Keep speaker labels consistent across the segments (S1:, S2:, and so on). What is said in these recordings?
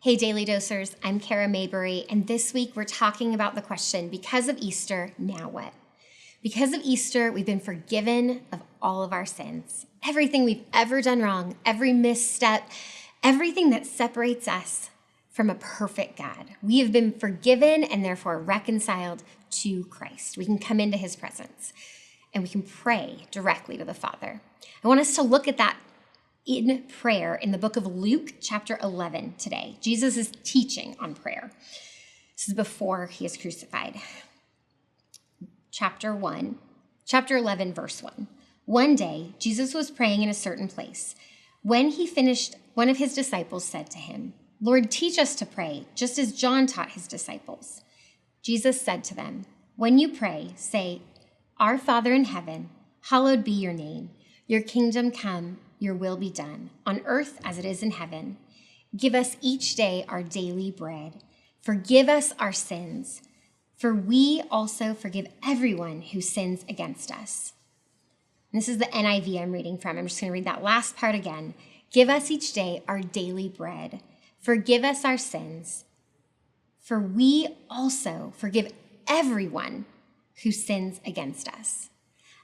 S1: Hey Daily Dosers, I'm Kaira Maybury, and this week we're talking about the question, because of Easter, now what? Because of Easter, we've been forgiven of all of our sins. Everything we've ever done wrong, every misstep, everything that separates us from a perfect God. We have been forgiven and therefore reconciled to Christ. We can come into his presence and we can pray directly to the Father. I want us to look at that in prayer in the book of Luke, chapter 11 today. Jesus is teaching on prayer. This is before he is crucified. Chapter 11, verse 1. One day, Jesus was praying in a certain place. When he finished, one of his disciples said to him, "Lord, teach us to pray, just as John taught his disciples." Jesus said to them, "When you pray, say, 'Our Father in heaven, hallowed be your name. Your kingdom come, your will be done, on earth as it is in heaven. Give us each day our daily bread. Forgive us our sins, for we also forgive everyone who sins against us.'" And this is the NIV I'm reading from. I'm just going to read that last part again. Give us each day our daily bread. Forgive us our sins, for we also forgive everyone who sins against us.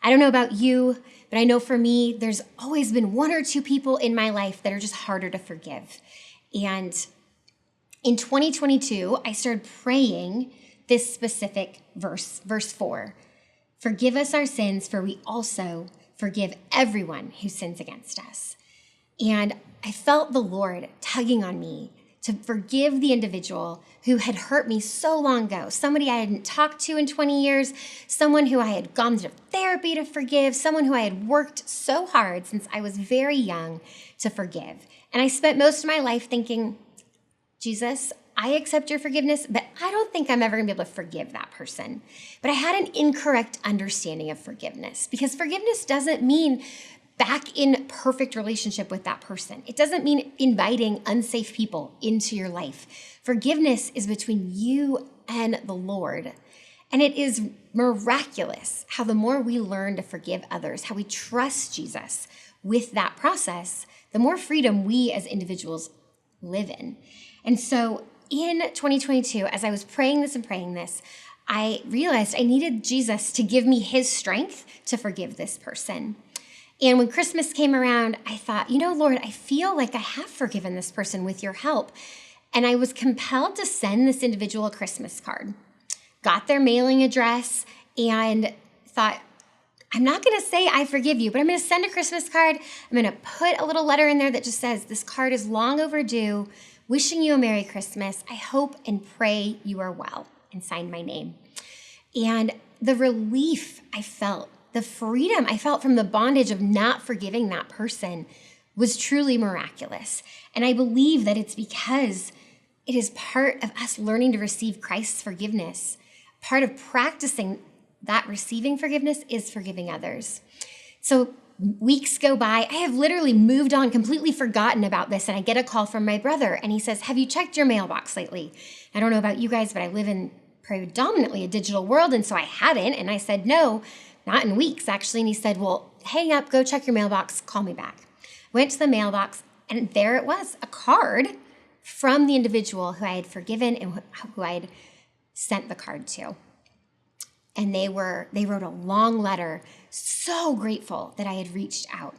S1: I don't know about you, but I know for me, there's always been one or two people in my life that are just harder to forgive. And in 2022, I started praying this specific verse 4. Forgive us our sins, for we also forgive everyone who sins against us. And I felt the Lord tugging on me to forgive the individual who had hurt me so long ago, somebody I hadn't talked to in 20 years, someone who I had gone to therapy to forgive, someone who I had worked so hard since I was very young to forgive. And I spent most of my life thinking, Jesus, I accept your forgiveness, but I don't think I'm ever gonna be able to forgive that person. But I had an incorrect understanding of forgiveness, because forgiveness doesn't mean back in perfect relationship with that person. It doesn't mean inviting unsafe people into your life. Forgiveness is between you and the Lord. And it is miraculous how the more we learn to forgive others, how we trust Jesus with that process, the more freedom we as individuals live in. And so in 2022, as I was praying this, I realized I needed Jesus to give me his strength to forgive this person. And when Christmas came around, I thought, Lord, I feel like I have forgiven this person with your help. And I was compelled to send this individual a Christmas card. Got their mailing address and thought, I'm not going to say I forgive you, but I'm going to send a Christmas card. I'm going to put a little letter in there that just says, "This card is long overdue. Wishing you a Merry Christmas. I hope and pray you are well," and signed my name. And the relief I felt, the freedom I felt from the bondage of not forgiving that person was truly miraculous. And I believe that it's because it is part of us learning to receive Christ's forgiveness. Part of practicing that receiving forgiveness is forgiving others. So weeks go by. I have literally moved on, completely forgotten about this. And I get a call from my brother and he says, "Have you checked your mailbox lately?" I don't know about you guys, but I live in predominantly a digital world. And so I hadn't. And I said, "No, not in weeks, actually." And he said, "Well, hang up, go check your mailbox, call me back." Went to the mailbox, and there it was, a card from the individual who I had forgiven and who I had sent the card to. And they wrote a long letter, so grateful that I had reached out.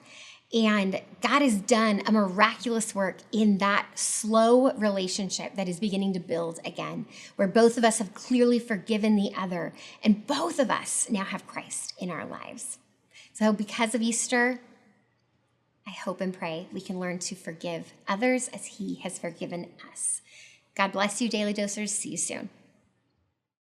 S1: And God has done a miraculous work in that slow relationship that is beginning to build again, where both of us have clearly forgiven the other, and both of us now have Christ in our lives. So because of Easter, I hope and pray we can learn to forgive others as he has forgiven us. God bless you, Daily Dosers. See you soon.